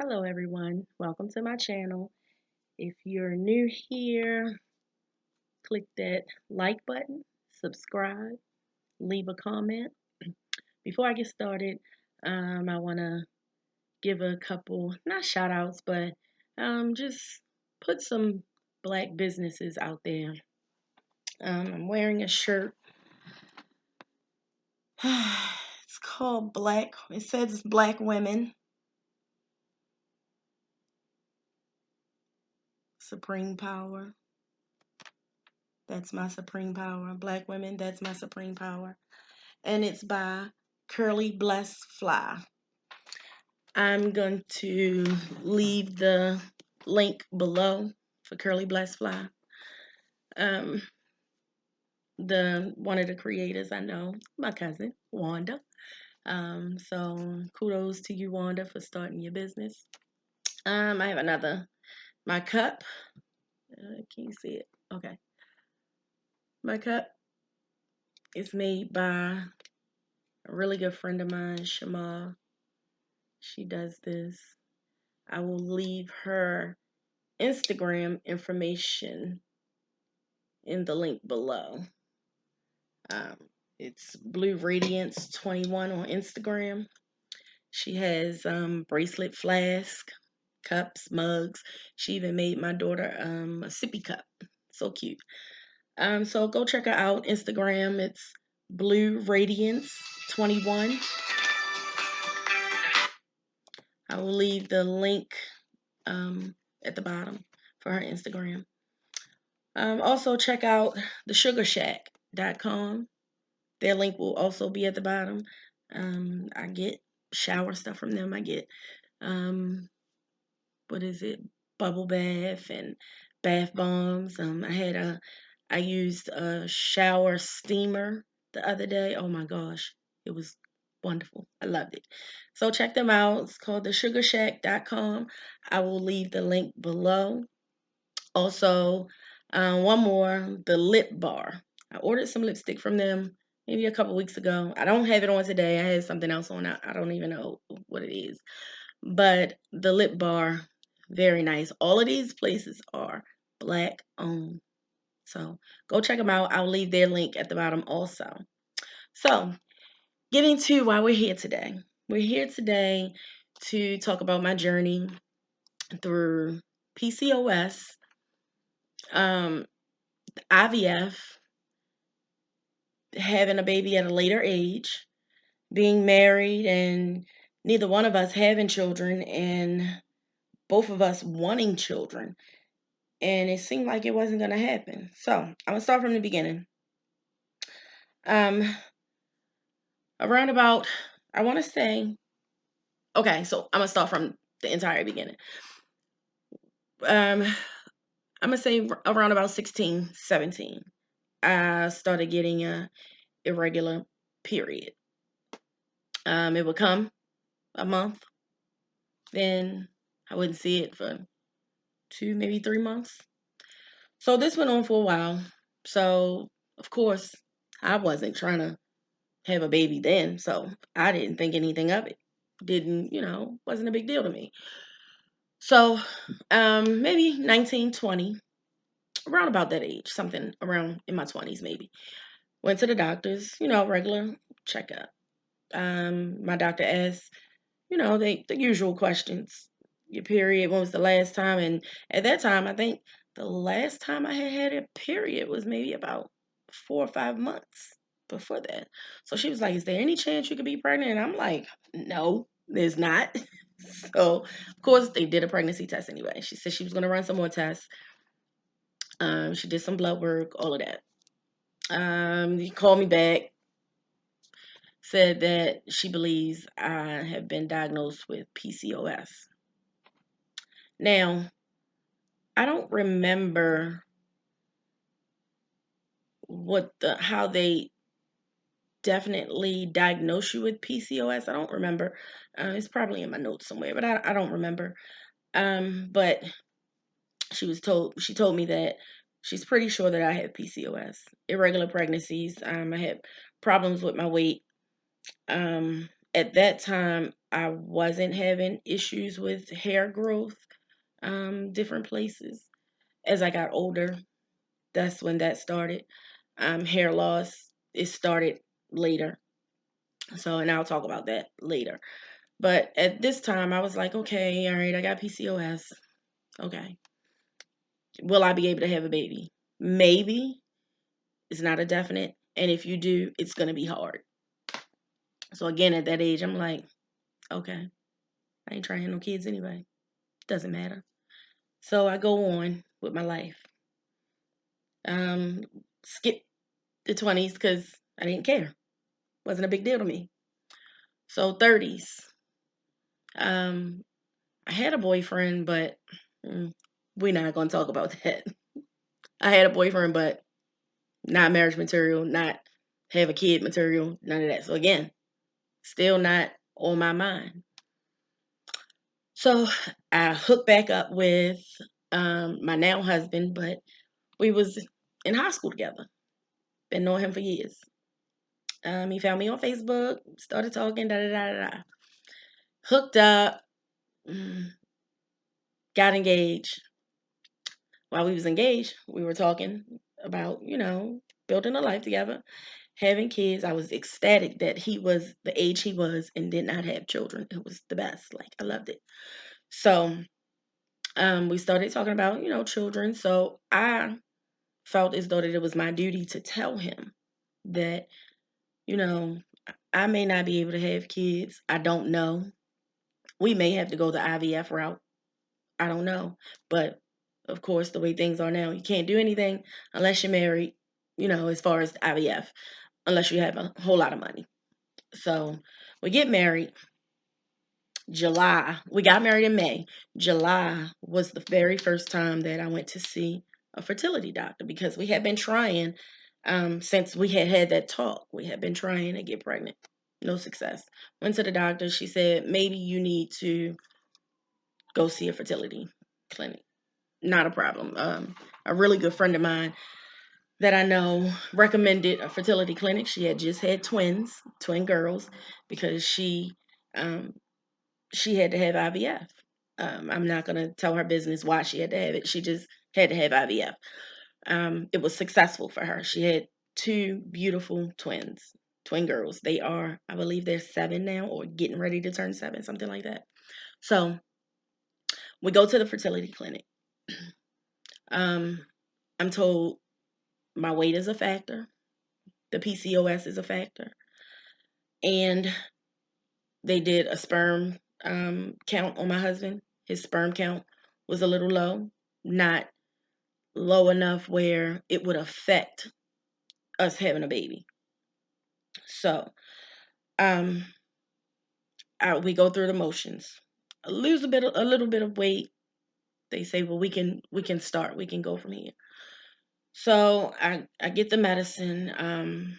Hello, everyone. Welcome to my channel. If you're new here, click that like button, subscribe, leave a comment. Before I get started, I want to give a couple, not shout outs, but just put some black businesses out there. I'm wearing a shirt. It's called it says Black Women Supreme Power. That's my supreme power. Black women, that's my supreme power. And it's by Curly Bless Fly. I'm going to leave the link below for Curly Bless Fly. Um, the one of the creators I know, my cousin Wanda. So kudos to you, Wanda, for starting your business. I have my cup. Can you see it? Okay. My cup is made by a really good friend of mine, Shema. She does this. I will leave her Instagram information in the link below. Um, it's Blue Radiance 21 on Instagram. She has bracelet flask, cups, mugs. She even made my daughter a sippy cup. So cute. So go check her out. Instagram, it's Blue Radiance 21. I will leave the link at the bottom for her Instagram. Also check out thesugarshack.com. Their link will also be at the bottom. I get shower stuff from them. I get what is it? Bubble bath and bath bombs. I used a shower steamer the other day. Oh my gosh, it was wonderful. I loved it. So check them out. It's called thesugarshack.com. I will leave the link below. Also, one more, the lip bar. I ordered some lipstick from them maybe a couple weeks ago. I don't have it on today. I had something else on. I don't even know what it is. But the lip bar, very nice. All of these places are black owned. So go check them out. I'll leave their link at the bottom also. So, getting to why we're here today. We're here today to talk about my journey through PCOS, um, IVF, having a baby at a later age, being married, and neither one of us having children, and both of us wanting children. And it seemed like it wasn't going to happen. So I'm going to start from the beginning. Um, Around about, I want to say, okay, so I'm going to start from the entire beginning. I'm going to say around about 16, 17, I started getting a irregular period. It would come a month, then I wouldn't see it for 2, maybe 3 months. So this went on for a while. So, of course, I wasn't trying to have a baby then, so I didn't think anything of it. Wasn't a big deal to me. So, maybe 19, 20, around about that age, something around in my 20s maybe. Went to the doctors, regular checkup. My doctor asked, the usual questions. Your period, when was the last time? And at that time, I think the last time I had a period was maybe about 4 or 5 months before that. So she was like, "Is there any chance you could be pregnant?" And I'm like, "No, there's not." So, of course, they did a pregnancy test anyway. She said she was going to run some more tests. She did some blood work, all of that. He called me back, said that she believes I have been diagnosed with PCOS. Now, I don't remember how they definitely diagnose you with PCOS. I don't remember. It's probably in my notes somewhere, but I don't remember. But she told me that she's pretty sure that I have PCOS, irregular pregnancies. I had problems with my weight, at that time, I wasn't having issues with hair growth, different places. As I got older, that's when that started. Hair loss, it started later. So, and I'll talk about that later. But at this time, I was like, okay, all right, I got PCOS. Okay. Will I be able to have a baby? Maybe. It's not a definite. And if you do, it's going to be hard. So, again, at that age, I'm like, okay, I ain't trying to have no kids anyway. Doesn't matter. So, I go on with my life. Um, Skip the 20s because I didn't care. Wasn't a big deal to me. So, 30s. Um, I had a boyfriend, but mm, we're not going to talk about that. I had a boyfriend, but not marriage material, not have a kid material, none of that. So again, still not on my mind. So I hooked back up with my now husband, but we was in high school together. Been knowing him for years. He found me on Facebook, started talking, da da da da da. Hooked up, mm, got engaged. While we was engaged, we were talking about, building a life together, having kids. I was ecstatic that he was the age he was and did not have children. It was the best. Like I loved it. So we started talking about, children. So I felt as though that it was my duty to tell him that, you know, I may not be able to have kids. I don't know. We may have to go the IVF route. I don't know. But of course, the way things are now, you can't do anything unless you're married, as far as IVF, unless you have a whole lot of money. So we get married July. We got married in May. July was the very first time that I went to see a fertility doctor because we had been trying since we had had that talk. We had been trying to get pregnant. No success. Went to the doctor. She said, maybe you need to go see a fertility clinic. Not a problem. A really good friend of mine that I know recommended a fertility clinic. She had just had twin girls, because um, she had to have IVF. I'm not going to tell her business why she had to have it. She just had to have IVF. It was successful for her. She had two beautiful twin girls. They are, I believe they're 7 now or getting ready to turn 7, something like that. So we go to the fertility clinic. Um, I'm told my weight is a factor. The PCOS is a factor. And they did a sperm count on my husband. His sperm count was a little low, not low enough where it would affect us having a baby. So, um, we go through the motions. I lose a little bit of weight. They say, well, we can start. We can go from here. So I get the medicine.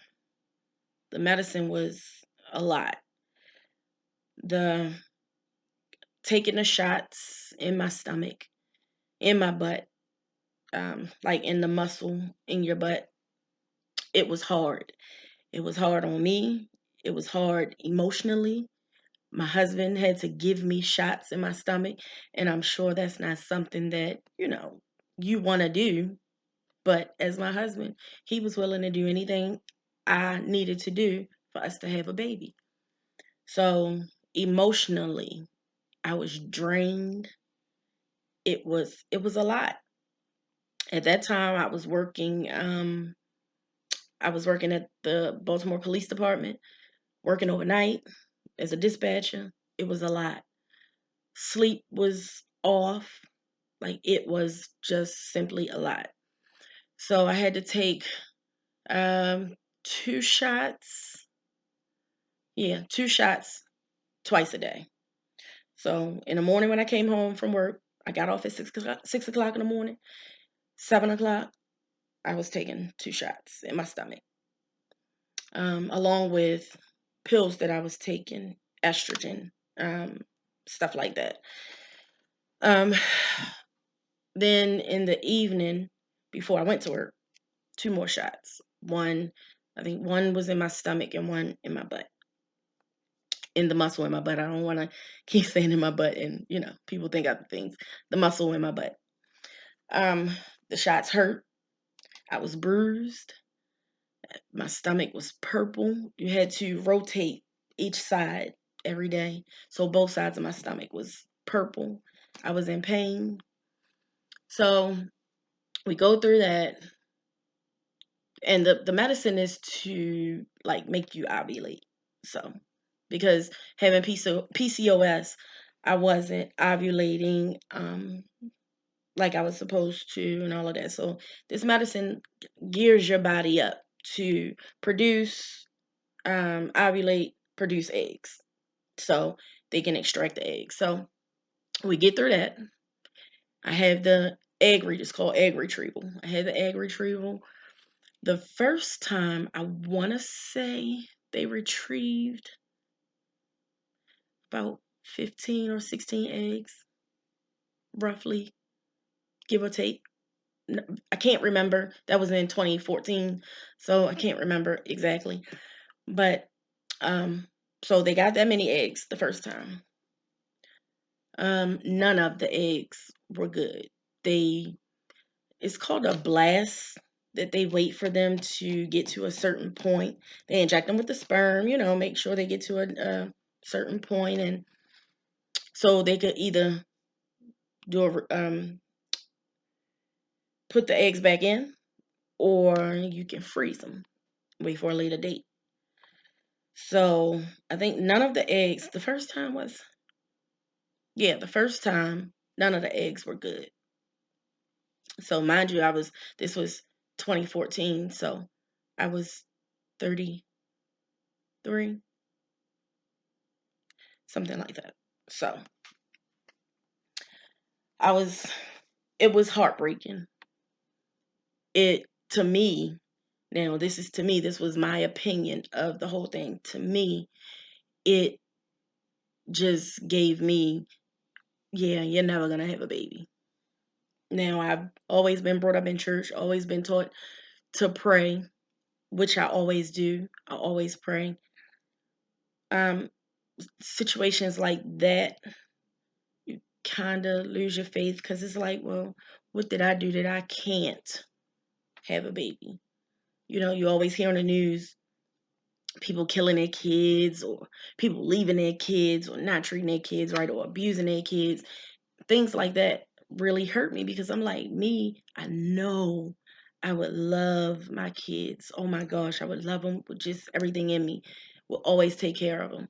The medicine was a lot. The taking the shots in my stomach, in my butt, like in the muscle in your butt. It was hard. It was hard on me. It was hard emotionally. My husband had to give me shots in my stomach, and I'm sure that's not something that, you want to do. But as my husband, he was willing to do anything I needed to do for us to have a baby. So emotionally, I was drained. It was a lot. At that time, I was working at the Baltimore Police Department, working overnight as a dispatcher. It was a lot. Sleep was off. Like it was just simply a lot. So I had to take um 2 shots. Yeah, 2 shots twice a day. So in the morning when I came home from work, I got off at 6 o'clock in the morning. 7 o'clock, I was taking 2 shots in my stomach, along with pills that I was taking, estrogen, um, stuff like that. Um, then in the evening, before I went to work, 2 more shots. I think one was in my stomach and one in my butt. in the muscle in my butt. I don't want to keep saying in my butt, and people think other things. The muscle in my butt. Um, the shots hurt. I was bruised. My stomach was purple. You had to rotate each side every day. So both sides of my stomach was purple. I was in pain. So we go through that. And the medicine is to like make you ovulate. So because having PCOS, I wasn't ovulating like I was supposed to and all of that. So this medicine gears your body up to produce ovulate, produce eggs. So they can extract the eggs. So we get through that. I have the it's called egg retrieval. I had the egg retrieval. The first time, I want to say they retrieved about 15 or 16 eggs, roughly, give or take. I can't remember. That was in 2014, so I can't remember exactly. But so they got that many eggs the first time. None of the eggs were good. It's called a blast, that they wait for them to get to a certain point. They inject them with the sperm, make sure they get to a certain point, and so they could either put the eggs back in, or you can freeze them, wait for a later date. So I think none of the eggs, the first time, none of the eggs were good. So mind you, this was 2014, so I was 33, something like that. So I was, it was heartbreaking. To me, now this is to me, this was my opinion of the whole thing. To me, it just gave me, yeah, you're never going to have a baby. Now, I've always been brought up in church, always been taught to pray, which I always do. I always pray. Um, Situations like that, you kind of lose your faith, because it's like, well, what did I do that I can't have a baby? You always hear on the news people killing their kids, or people leaving their kids, or not treating their kids right, or abusing their kids. Things like that really hurt me, because I'm like, I know I would love my kids. Oh my gosh, I would love them with just everything in me. Will always take care of them.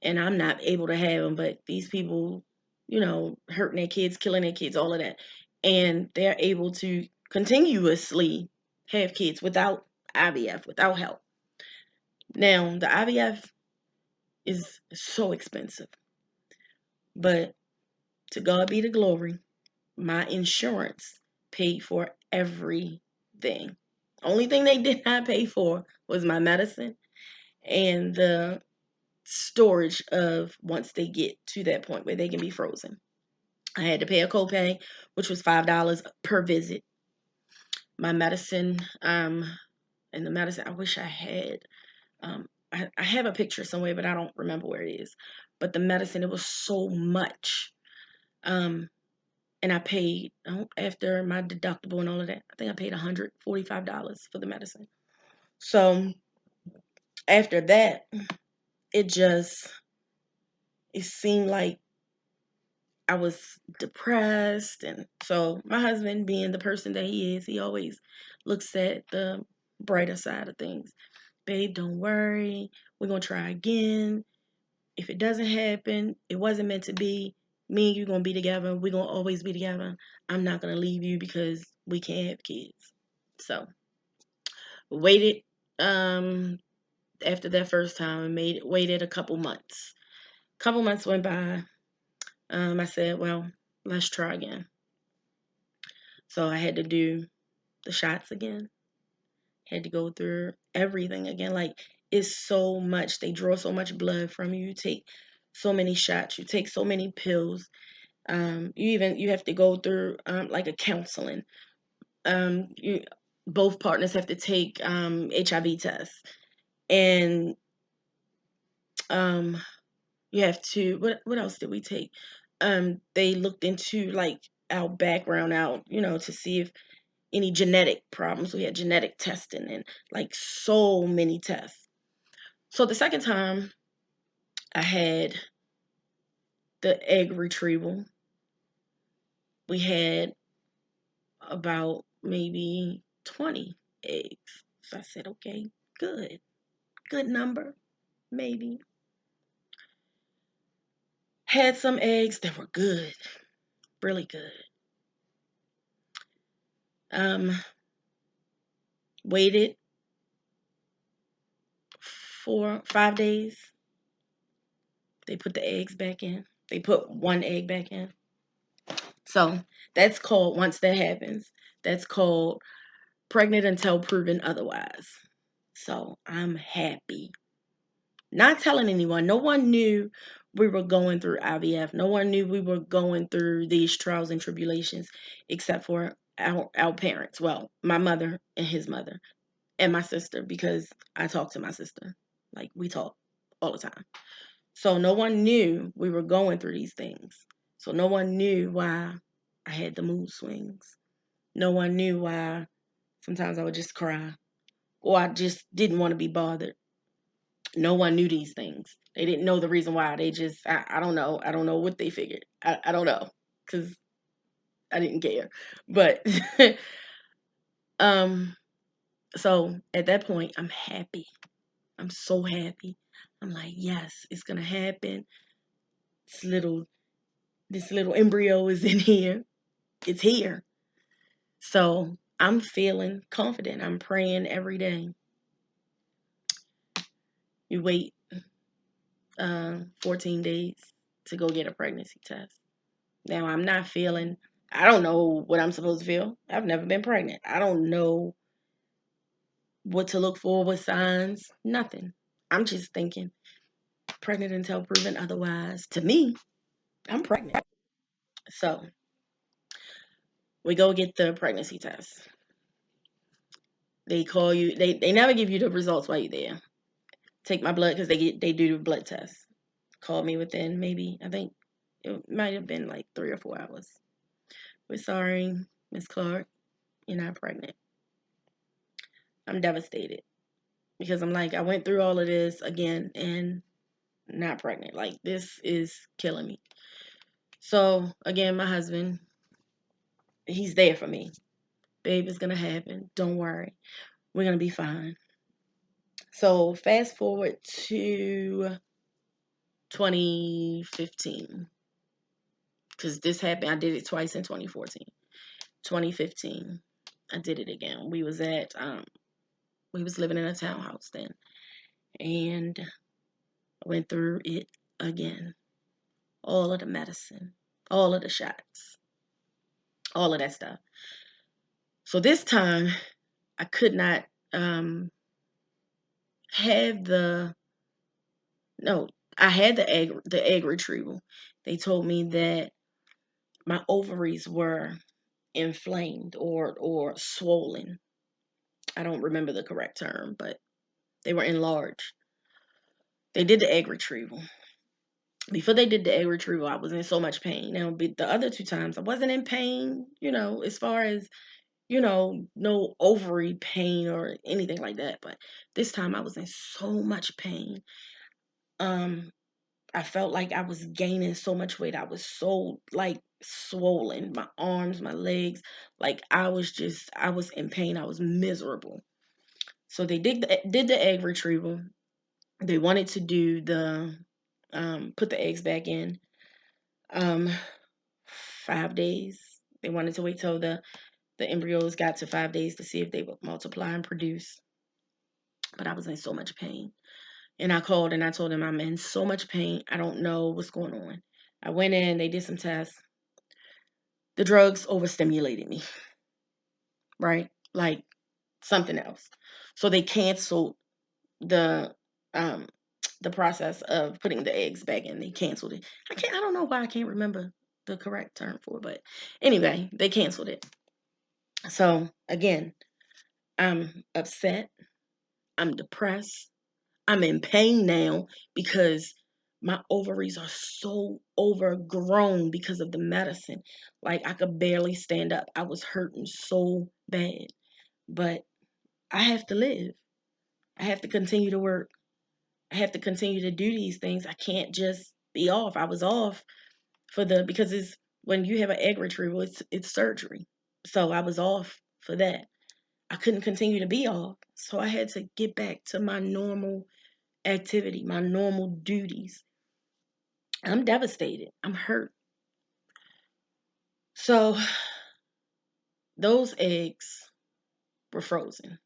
And I'm not able to have them, but these people, hurting their kids, killing their kids, all of that. And they're able to continuously have kids without IVF, without help. Now, the IVF is so expensive, but to God be the glory, my insurance paid for everything. Only thing they did not pay for was my medicine and the storage of once they get to that point where they can be frozen. I had to pay a copay, which was $5 per visit. My medicine, and the medicine, I wish I had. I have a picture somewhere, but I don't remember where it is. But the medicine, it was so much. And I paid, after my deductible and all of that, I think I paid $145 for the medicine. So after that, it just, it seemed like I was depressed. And so my husband, being the person that he is, he always looks at the brighter side of things. Babe, don't worry. We're going to try again. If it doesn't happen, it wasn't meant to be. Me and you going to be together. We're going to always be together. I'm not going to leave you because we can't have kids. So waited, um, after that first time, and waited a couple months. Couple months went by. I said, well, let's try again. So I had to do the shots again. Had to go through everything again. Like, it's so much. They draw so much blood from you. You take so many shots. You take so many pills. You have to go through like a counseling. You Both partners have to take HIV tests, and Um, you have to, what else did we take? They looked into like our background out, to see if any genetic problems. We had genetic testing and like so many tests. So the second time I had the egg retrieval, we had about maybe 20 eggs. So I said, okay, good. Good number, maybe. Had some eggs that were good, really good. Um, Waited 5 days. They put the eggs back in. They put one egg back in. So that's called, once that happens, that's called pregnant until proven otherwise. So I'm happy. Not telling anyone. No one knew we were going through IVF. No one knew we were going through these trials and tribulations except for our parents. Well, my mother and his mother and my sister, because I talk to my sister. Like, we talk all the time. So no one knew we were going through these things. So no one knew why I had the mood swings. No one knew why sometimes I would just cry or I just didn't want to be bothered. No one knew these things. They didn't know the reason why. They just, I don't know. I don't know what they figured. I don't know because I didn't care. But, um, so at that point, I'm happy. I'm so happy. I'm like, yes, it's going to happen. This little, this little embryo is in here. It's here. So I'm feeling confident. I'm praying every day. You wait 14 days to go get a pregnancy test. Now, I'm not feeling, I don't know what I'm supposed to feel. I've never been pregnant. I don't know what to look for, what signs, nothing. I'm just thinking, pregnant until proven otherwise. To me, I'm pregnant. So we go get the pregnancy test. They call you, they never give you the results while you're there. Take my blood because they do the blood test. Call me within maybe, I think it might have been like 3 or 4 hours. We're sorry, Miss Clark, you're not pregnant. I'm devastated because I'm like, I went through all of this again and not pregnant. Like, this is killing me. So again, my husband, he's there for me. Babe, it's gonna happen. Don't worry. We're gonna be fine. So fast forward to 2015. Because this happened, I did it twice in 2014. 2015, I did it again. We was living in a townhouse then. And I went through it again. All of the medicine, all of the shots, all of that stuff. So this time, I could not have the no. I had the egg retrieval. They told me that my ovaries were inflamed or swollen. I don't remember the correct term, but they were enlarged. They did the egg retrieval. Before they did the egg retrieval, I was in so much pain. Now, the other two times, I wasn't in pain, as far as no ovary pain or anything like that. But this time I was in so much pain. Um, I felt like I was gaining so much weight. I was so like swollen, my arms, my legs. Like I was in pain. I was miserable. So they did the egg retrieval. They wanted to do the put the eggs back in. Um, 5 days. They wanted to wait till the embryos got to 5 days to see if they would multiply and produce. But I was in so much pain. And I called and I told them I'm in so much pain. I don't know what's going on. I went in, they did some tests. The drugs overstimulated me, right? Like something else. So they canceled the um the process of putting the eggs back in. They canceled it. I don't know why I can't remember the correct term for it, but anyway, they canceled it. So again, I'm upset. I'm depressed. I'm in pain now because my ovaries are so overgrown because of the medicine. Like I could barely stand up. I was hurting so bad. But I have to live. I have to continue to work. I have to continue to do these things. I can't just be off. I was off because it's when you have an egg retrieval, it's surgery. So I was off for that. I couldn't continue to be off. So I had to get back to my normal activity, my normal duties. I'm devastated. I'm hurt. So those eggs were frozen.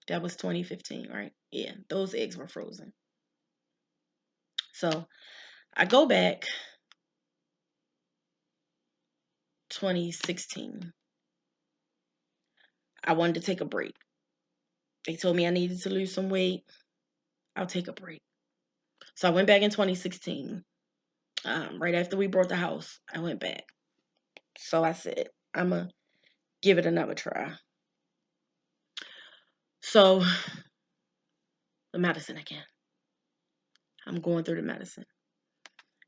That was 2015, right? Yeah, those eggs were frozen. So I go back 2016. I wanted to take a break. They told me I needed to lose some weight. I'll take a break. So I went back in 2016. Right after we bought the house, I went back. So I said, I'm going to give it another try. So the medicine again. I'm going through the medicine.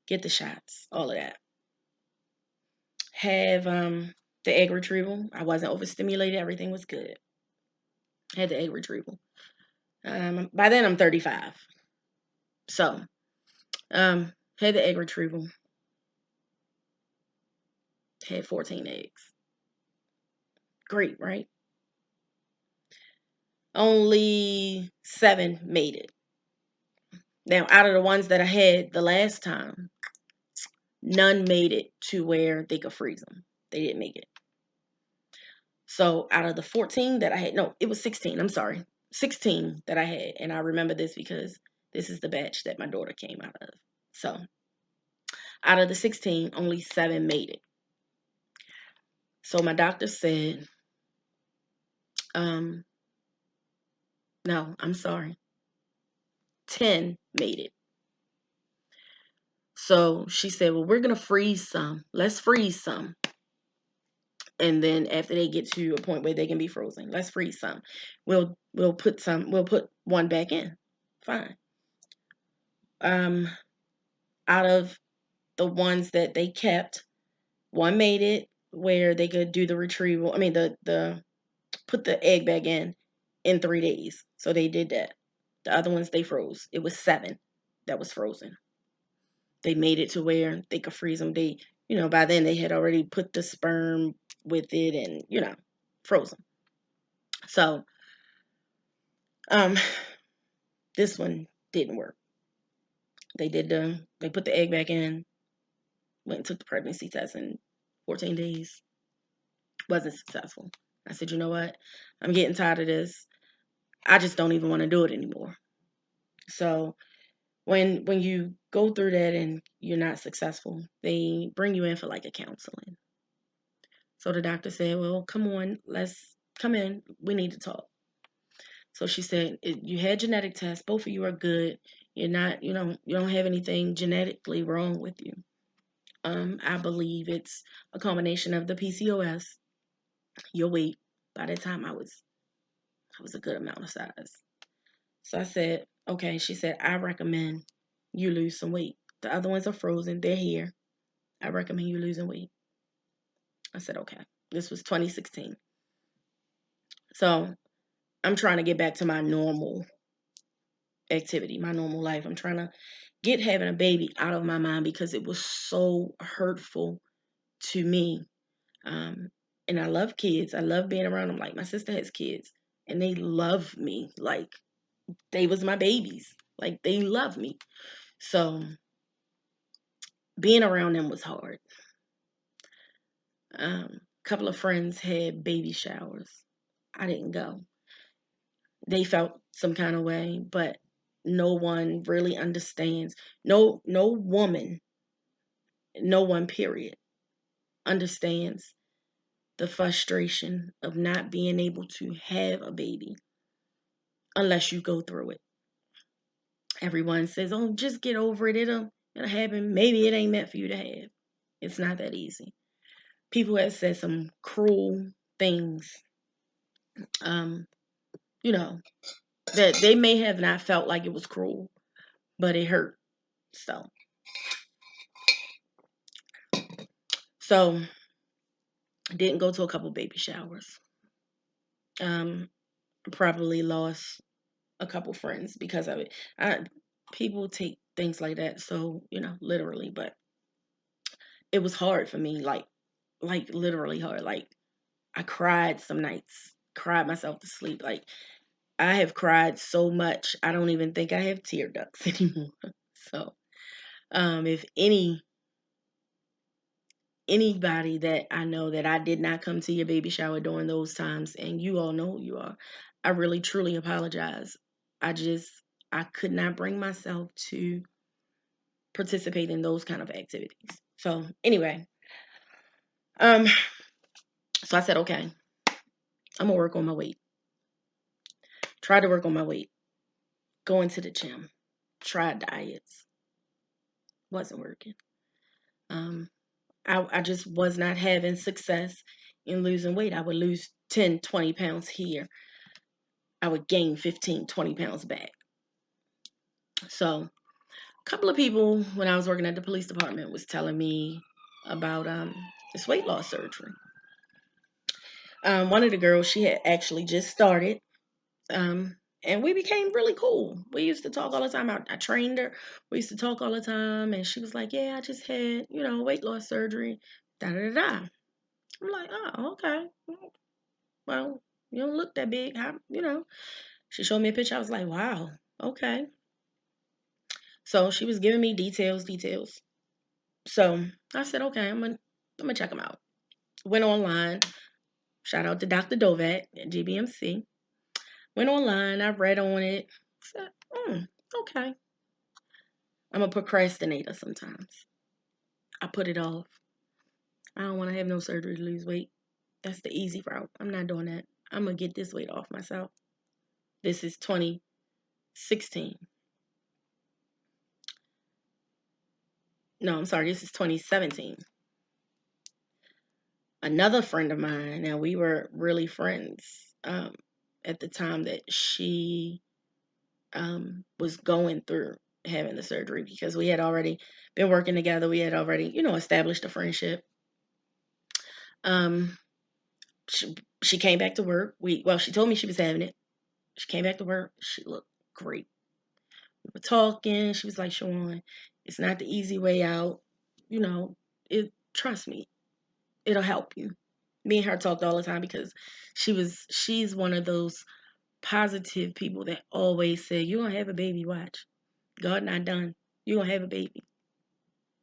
Get the shots, all of that. Have the egg retrieval. I wasn't overstimulated. Everything was good. Had the egg retrieval. By then I'm 35. So had the egg retrieval. Had 14 eggs. Great, right? Only 7 made it. Now, out of the ones that I had the last time, none made it to where they could freeze them. They didn't make it. So out of the 14 that I had, no, it was 16. I'm sorry. 16 that I had. And I remember this because this is the batch that my daughter came out of. So out of the 16, only 7 made it. So my doctor said, no, I'm sorry. 10 made it. So she said, well, we're going to freeze some. Let's freeze some. And then after they get to a point where they can be frozen, let's freeze some. We'll put one back in. Fine. Out of the ones that they kept, one made it where they could do the retrieval. I mean the put the egg back in 3 days. So they did that. The other ones they froze. It was 7 that was frozen. They made it to where they could freeze them. They, by then they had already put the sperm with it and, frozen. So, um, this one didn't work. They put the egg back in, went and took the pregnancy test in 14 days. Wasn't successful. I said, you know what? I'm getting tired of this. I just don't even want to do it anymore. So when you go through that and you're not successful, they bring you in for like a counseling. So the doctor said, well, come on, let's come in. We need to talk. So she said, you had genetic tests. Both of you are good. You're not, you don't have anything genetically wrong with you. I believe it's a combination of the PCOS, your weight. By that time I was a good amount of size. So I said, okay. She said, I recommend you lose some weight. The other ones are frozen. They're here. I recommend you losing weight. I said, okay. This was 2016. So I'm trying to get back to my normal activity, my normal life. I'm trying to get having a baby out of my mind because it was so hurtful to me. And I love kids. I love being around them. Like my sister has kids and they love me. Like they was my babies. Like they love me. So being around them was hard. A couple of friends had baby showers. I didn't go. They felt some kind of way, but no one really understands. No woman, no one period understands the frustration of not being able to have a baby unless you go through it. Everyone says, "Oh, just get over it. It'll happen. Maybe it ain't meant for you to have." It's not that easy. People have said some cruel things. Um, you know, that they may have not felt like it was cruel, but it hurt. So, so didn't go to a couple baby showers. Um, Probably lost a couple friends because of it. People take things like that so literally, but it was hard for me, like literally hard. Like I cried some nights, cried myself to sleep. Like I have cried so much, I don't even think I have tear ducts anymore. So, if anybody that I know that I did not come to your baby shower during those times, and you all know who you are, I really truly apologize. I just I could not bring myself to participate in those kind of activities. So anyway, um, so I said, okay, I'm gonna work on my weight. Try to work on my weight. Go into the gym. Try diets. Wasn't working. Um, I just was not having success in losing weight. I would lose 10, 20 pounds here. I would gain 15, 20 pounds back. So a couple of people when I was working at the police department was telling me about this weight loss surgery. One of the girls, she had actually just started. And we became really cool. We used to talk all the time. I trained her. We used to talk all the time. And she was like, yeah, I just had, weight loss surgery. Da da da da. I'm like, oh, okay. Well, you don't look that big. She showed me a picture. I was like, wow, okay. So she was giving me details. So I said, okay, I'm gonna check them out. Went online. Shout out to Dr. Dovat at GBMC. Went online. I read on it. Said, okay. I'm a procrastinator sometimes. I put it off. I don't want to have no surgery to lose weight. That's the easy route. I'm not doing that. I'm gonna get this weight off myself. This is 2016. No, I'm sorry. This is 2017. Another friend of mine. Now we were really friends at the time that she was going through having the surgery because we had already been working together. We had already, established a friendship. Um, she came back to work. She told me she was having it. She came back to work. She looked great. We were talking. She was like, Sh-Wan, it's not the easy way out. You know, trust me, it'll help you. Me and her talked all the time because she's one of those positive people that always say, you're gonna have a baby, watch. God not done. You're gonna have a baby.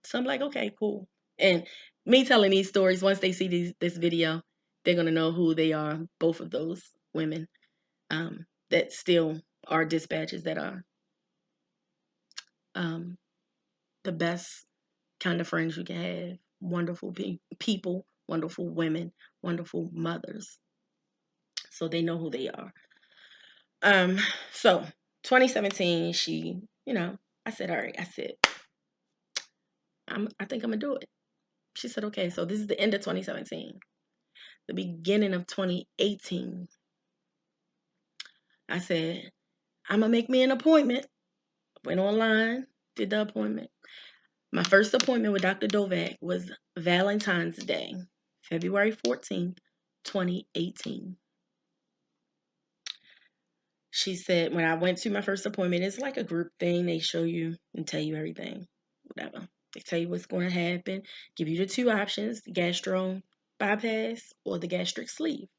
So I'm like, okay, cool. And me telling these stories, once they see this video, they're gonna know who they are, both of those women. That still are dispatches that are um, the best kind of friends you can have. Wonderful people, wonderful women, wonderful mothers. So they know who they are. Um, so 2017, I said, all right, I think I'm gonna do it. She said, okay, so this is the end of 2017. The beginning of 2018, I said, I'm gonna make me an appointment. Went online, did the appointment. My first appointment with Dr. Dovak was Valentine's Day, February 14th, 2018. She said, when I went to my first appointment, it's like a group thing. They show you and tell you everything, whatever. They tell you what's going to happen, give you the two options, the gastro bypass or the gastric sleeve.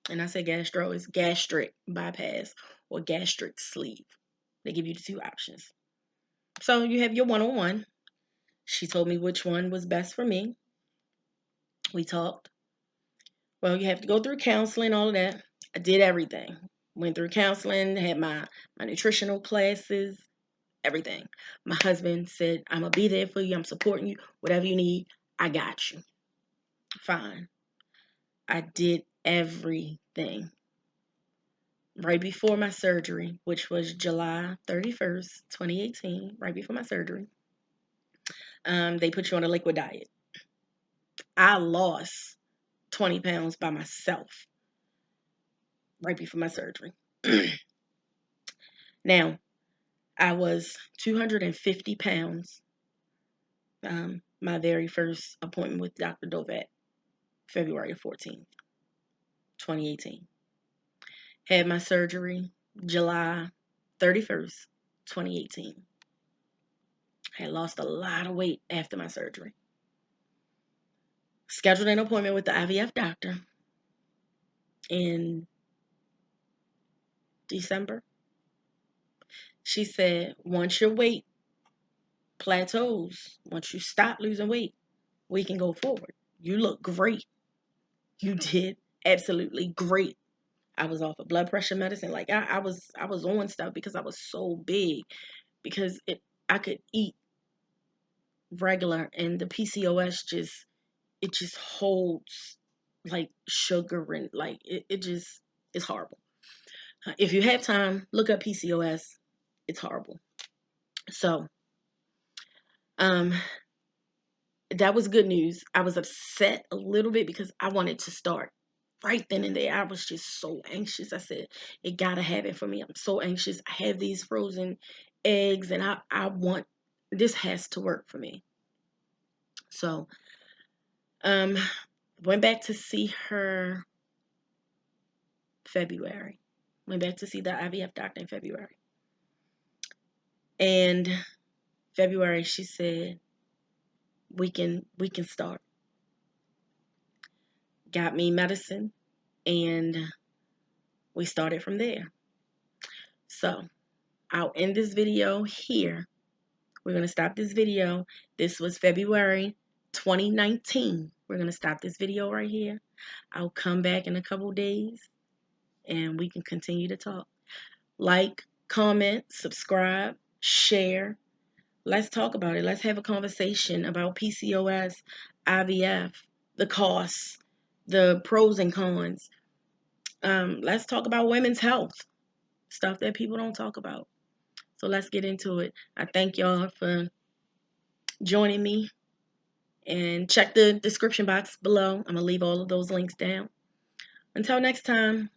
And I say gastro is gastric bypass or gastric sleeve. They give you the two options. So you have your one-on-one. She told me which one was best for me. We talked. Well, you have to go through counseling, all of that. I did everything. Went through counseling, had my nutritional classes, everything. My husband said, I'm going to be there for you. I'm supporting you. Whatever you need, I got you. Fine. I did everything. Right before my surgery, which was July 31st, 2018, right before my surgery, they put you on a liquid diet. I lost 20 pounds by myself right before my surgery. Now, I was 250 pounds. My very first appointment with Dr. Dovat, February 14th, 2018. Had my surgery July 31st, 2018. Had lost a lot of weight after my surgery. Scheduled an appointment with the IVF doctor in December. She said, once your weight plateaus, once you stop losing weight, we can go forward. You look great. You did absolutely great. I was off of blood pressure medicine. Like I was on stuff because I was so big. Because I could eat regular, and the PCOS just holds like sugar, and like it just is horrible. If you have time, look up PCOS. It's horrible. So um that was good news. I was upset a little bit because I wanted to start right then and there. I was just so anxious. I said, it gotta happen for me. I'm so anxious. I have these frozen eggs, and I want this has to work for me. So um went back to see her February. Went back to see the IVF doctor in February. And February she said, we can start. Got me medicine, and we started from there. So I'll end this video here. We're going to stop this video. This was February 2019. We're going to stop this video right here. I'll come back in a couple days and we can continue to talk. Like, comment, subscribe, share. Let's talk about it. Let's have a conversation about PCOS, IVF, the costs, the pros and cons. Let's talk about women's health, stuff that people don't talk about. So let's get into it. I thank y'all for joining me, and check the description box below. I'm going to leave all of those links down. Until next time.